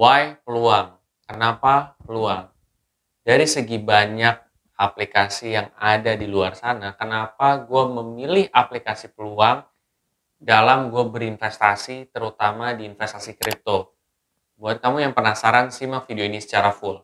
Why peluang? Kenapa peluang? Dari segi banyak aplikasi yang ada di luar sana, kenapa gue memilih aplikasi peluang dalam gue berinvestasi, terutama di investasi kripto? Buat kamu yang penasaran, simak video ini secara full.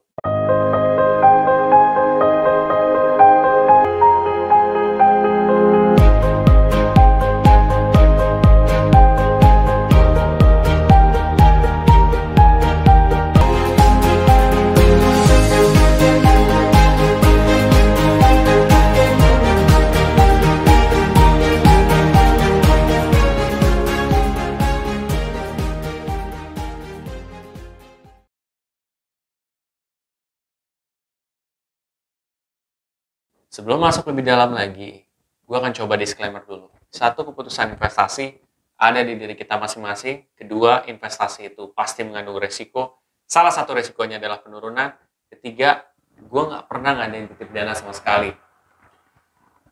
Sebelum masuk lebih dalam lagi, gue akan coba disclaimer dulu. Satu, keputusan investasi ada di diri kita masing-masing. Kedua, investasi itu pasti mengandung resiko. Salah satu resikonya adalah penurunan. Ketiga, gue nggak pernah ngadain titip dana sama sekali.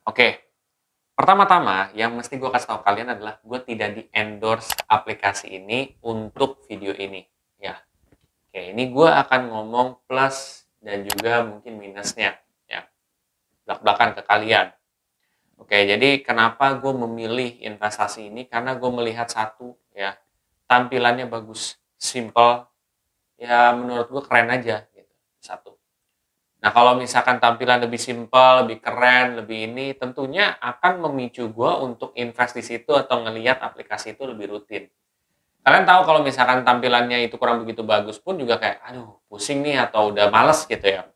Oke, pertama-tama yang mesti gue kasih tahu kalian adalah gue tidak di-endorse aplikasi ini untuk video ini. Ya, oke, ini gue akan ngomong plus dan juga mungkin minusnya. Belak-belakan ke kalian. Oke, jadi kenapa gue memilih investasi ini? Karena gue melihat satu, ya, tampilannya bagus, simple, ya menurut gue keren aja, gitu. Satu. Nah, kalau misalkan tampilan lebih simple, lebih keren, lebih ini, tentunya akan memicu gue untuk invest di situ atau ngelihat aplikasi itu lebih rutin. Kalian tahu kalau misalkan tampilannya itu kurang begitu bagus pun juga kayak, aduh, pusing nih atau udah males gitu ya.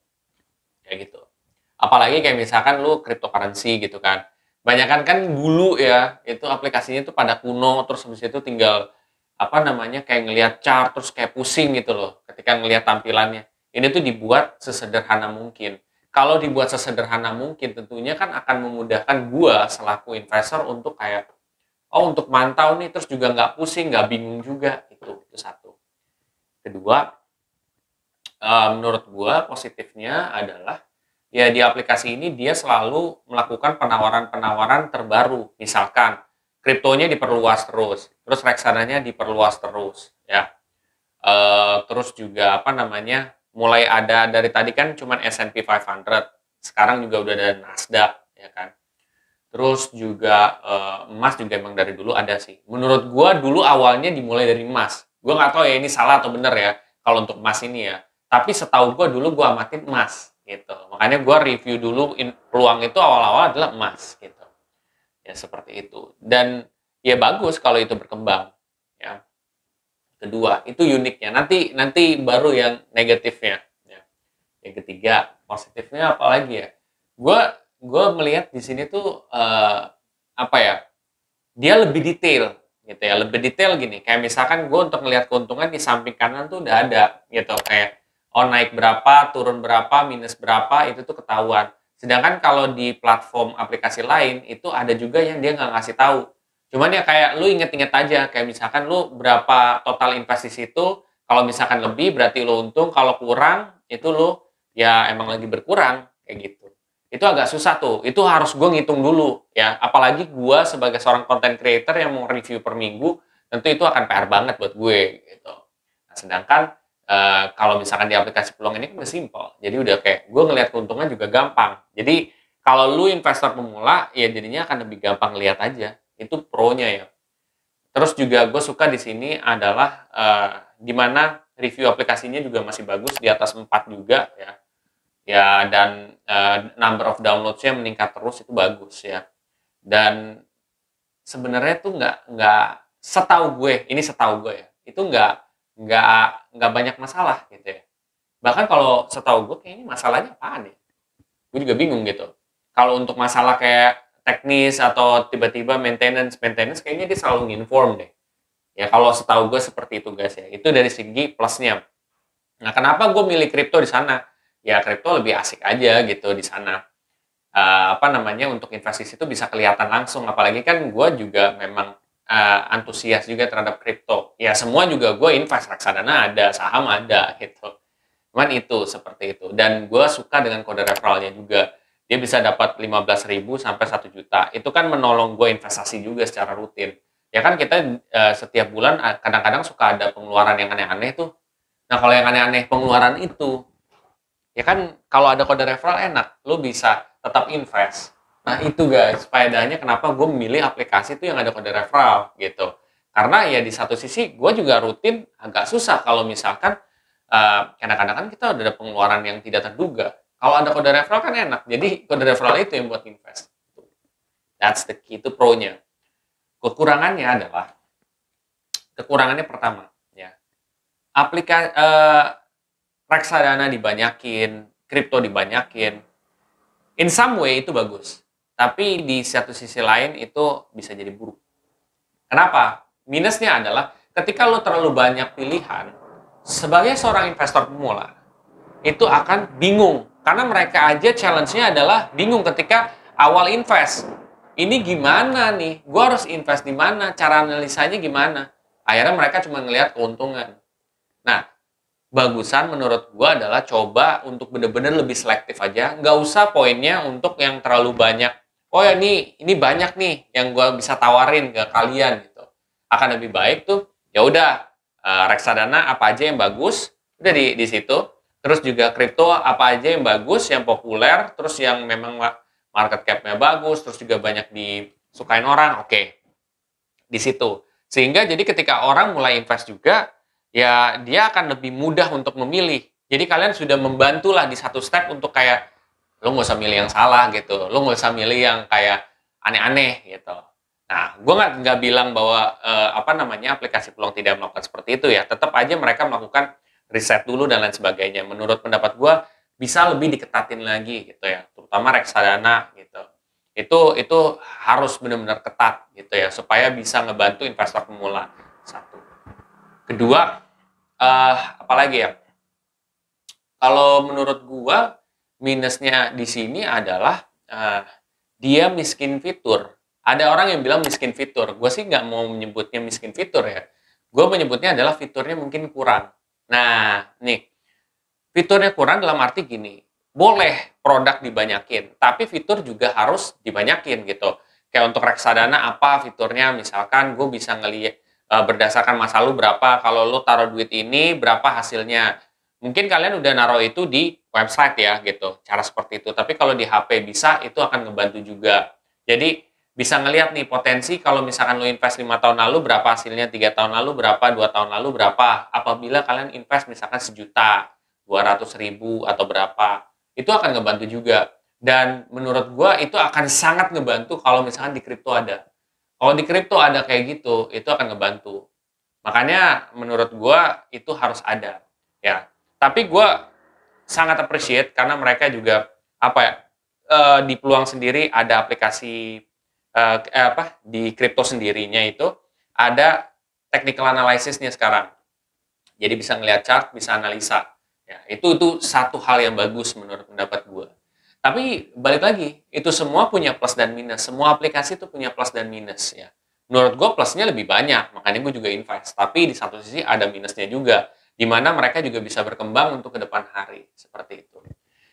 Kayak gitu. Apalagi kayak misalkan lu cryptocurrency gitu kan. Banyakan kan dulu ya, itu aplikasinya tuh pada kuno, terus habis itu tinggal apa namanya kayak ngelihat chart terus kayak pusing gitu loh ketika ngelihat tampilannya. Ini tuh dibuat sesederhana mungkin. Kalau dibuat sesederhana mungkin tentunya kan akan memudahkan gua selaku investor untuk kayak untuk mantau nih terus juga nggak pusing, nggak bingung juga itu satu. Kedua, menurut gua positifnya adalah ya di aplikasi ini dia selalu melakukan penawaran-penawaran terbaru. Misalkan kriptonya diperluas terus reksadanya diperluas terus, ya. Terus juga apa namanya, mulai ada dari tadi kan cuman S&P 500, sekarang juga udah ada Nasdaq, ya kan. Terus juga emas juga emang dari dulu ada sih. Menurut gua dulu awalnya dimulai dari emas. Gua nggak tahu ya ini salah atau bener ya kalau untuk emas ini ya. Tapi setahu gua dulu gua amatin emas gitu. Makanya gue review dulu peluang itu awal-awal adalah emas gitu. Ya seperti itu. Dan ya bagus kalau itu berkembang. Ya. Kedua, itu uniknya. Nanti baru yang negatifnya. Ya. Yang ketiga, positifnya apa lagi ya? Gue melihat di sini tuh apa ya? Dia lebih detail gitu ya. Lebih detail gini. Kayak misalkan gue untuk melihat keuntungan di samping kanan tuh udah ada gitu. Kayak naik berapa, turun berapa, minus berapa, itu tuh ketahuan. Sedangkan kalau di platform aplikasi lain, itu ada juga yang dia nggak ngasih tahu. Cuman ya kayak lu inget-inget aja, kayak misalkan lu berapa total investasi itu, kalau misalkan lebih berarti lu untung, kalau kurang, itu lu ya emang lagi berkurang, kayak gitu. Itu agak susah tuh, itu harus gue ngitung dulu, ya. Apalagi gue sebagai seorang content creator yang mau review per minggu, tentu itu akan PR banget buat gue, gitu. Nah, sedangkan kalau misalkan di aplikasi peluang ini kan udah simple. Jadi udah kayak gue ngelihat keuntungan juga gampang. Jadi kalau lu investor pemula ya jadinya akan lebih gampang lihat aja. Itu pro-nya ya. Terus juga gue suka di sini adalah di mana review aplikasinya juga masih bagus di atas 4 juga ya. Ya dan number of downloads-nya meningkat terus itu bagus ya. Dan sebenarnya tuh nggak setahu gue, ini setahu gue ya. Itu nggak banyak masalah gitu ya. Bahkan kalau setahu gue kayaknya masalahnya apaan ya? Gue juga bingung gitu. Kalau untuk masalah kayak teknis atau tiba-tiba maintenance kayaknya dia selalu nginform deh. Ya kalau setahu gue seperti itu guys ya. Itu dari segi plusnya. Nah kenapa gue milih kripto di sana? Ya kripto lebih asik aja gitu di sana. Apa namanya untuk investasi itu bisa kelihatan langsung. Apalagi kan gue juga memang antusias juga terhadap kripto. Ya semua juga gue invest, reksadana ada, saham ada gitu. Cuman itu seperti itu. Dan gue suka dengan kode referralnya juga. Dia bisa dapat 15.000 sampai 1 juta. Itu kan menolong gue investasi juga secara rutin. Ya kan kita setiap bulan kadang-kadang suka ada pengeluaran yang aneh-aneh tuh. Nah, kalau yang aneh-aneh pengeluaran itu, ya kan kalau ada kode referral enak, lo bisa tetap invest. Nah, itu guys, faedahnya kenapa gue memilih aplikasi itu yang ada kode referral gitu. Karena ya di satu sisi gue juga rutin agak susah kalau misalkan kadang-kadang kan kita udah ada pengeluaran yang tidak terduga. Kalau ada kode referral kan enak. Jadi kode referral itu yang buat invest. That's the key, itu pro-nya. Kekurangannya adalah, kekurangannya pertama, ya, aplikasi reksadana dibanyakin, kripto dibanyakin. In some way itu bagus, tapi di satu sisi lain itu bisa jadi buruk. Kenapa? Minusnya adalah ketika lo terlalu banyak pilihan, sebagai seorang investor pemula, itu akan bingung. Karena mereka aja challenge-nya adalah bingung ketika awal invest. Ini gimana nih? Gue harus invest di mana? Cara analisanya gimana? Akhirnya mereka cuma ngelihat keuntungan. Nah, bagusan menurut gue adalah coba untuk bener-bener lebih selektif aja. Nggak usah poinnya untuk yang terlalu banyak. Oh ya, ini banyak nih yang gue bisa tawarin ke kalian gitu. Akan lebih baik tuh, ya udah reksadana apa aja yang bagus, udah di situ. Terus juga kripto apa aja yang bagus, yang populer, terus yang memang market cap-nya bagus, terus juga banyak disukain orang, oke. Di situ. Sehingga jadi ketika orang mulai invest juga, ya dia akan lebih mudah untuk memilih. Jadi kalian sudah membantulah di satu step untuk kayak, lo nggak usah milih yang salah gitu, lo nggak usah milih yang kayak aneh-aneh gitu. Nah, gue nggak bilang bahwa aplikasi peluang tidak melakukan seperti itu ya. Tetap aja mereka melakukan riset dulu dan lain sebagainya. Menurut pendapat gue bisa lebih diketatin lagi gitu ya, terutama reksadana gitu. Itu harus benar-benar ketat gitu ya supaya bisa ngebantu investor pemula. Satu. Kedua, apalagi ya? Kalau menurut gue minusnya di sini adalah dia miskin fitur. Ada orang yang bilang miskin fitur. Gue sih nggak mau menyebutnya miskin fitur ya. Gue menyebutnya adalah fiturnya mungkin kurang. Nah, nih, fiturnya kurang dalam arti gini, boleh produk dibanyakin, tapi fitur juga harus dibanyakin gitu. Kayak untuk reksadana apa fiturnya, misalkan gue bisa ngelihat berdasarkan masa lu berapa, kalau lu taruh duit ini, berapa hasilnya. Mungkin kalian udah naruh itu di website ya gitu, cara seperti itu. Tapi kalau di HP bisa, itu akan ngebantu juga. Jadi, bisa ngelihat nih potensi kalau misalkan lo invest 5 tahun lalu berapa hasilnya, 3 tahun lalu berapa, 2 tahun lalu berapa. Apabila kalian invest misalkan 1.000.000, 200.000 atau berapa, itu akan ngebantu juga. Dan menurut gua itu akan sangat ngebantu kalau misalkan di kripto ada. Kalau di kripto ada kayak gitu, itu akan ngebantu. Makanya menurut gua itu harus ada. Ya. Tapi gua sangat appreciate karena mereka juga di peluang sendiri ada aplikasi di kripto sendirinya itu ada technical analysisnya sekarang. Jadi bisa ngelihat chart, bisa analisa. Ya, itu satu hal yang bagus menurut pendapat gue. Tapi balik lagi, itu semua punya plus dan minus. Semua aplikasi itu punya plus dan minus ya. Menurut gue plusnya lebih banyak, makanya gue juga invest. Tapi di satu sisi ada minusnya juga, di mana mereka juga bisa berkembang untuk ke depan hari seperti itu.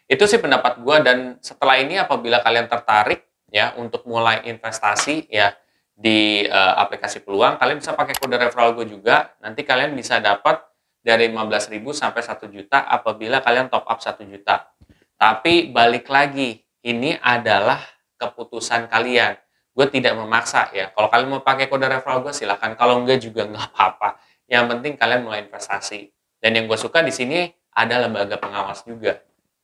Itu sih pendapat gue, dan setelah ini apabila kalian tertarik ya untuk mulai investasi ya di aplikasi peluang, kalian bisa pakai kode referral gue juga. Nanti kalian bisa dapat dari 15.000 sampai 1 juta apabila kalian top up 1 juta. Tapi balik lagi, ini adalah keputusan kalian. Gue tidak memaksa ya. Kalau kalian mau pakai kode referral gue silahkan. Kalau enggak juga nggak apa-apa. Yang penting kalian mulai investasi. Dan yang gue suka di sini ada lembaga pengawas juga.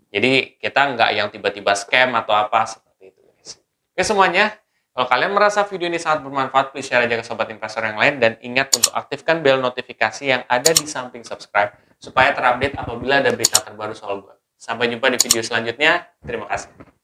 Jadi kita nggak yang tiba-tiba scam atau apa seperti itu guys. Oke semuanya, kalau kalian merasa video ini sangat bermanfaat, please share aja ke sobat investor yang lain, dan ingat untuk aktifkan bel notifikasi yang ada di samping subscribe supaya terupdate apabila ada berita terbaru soal gue. Sampai jumpa di video selanjutnya. Terima kasih.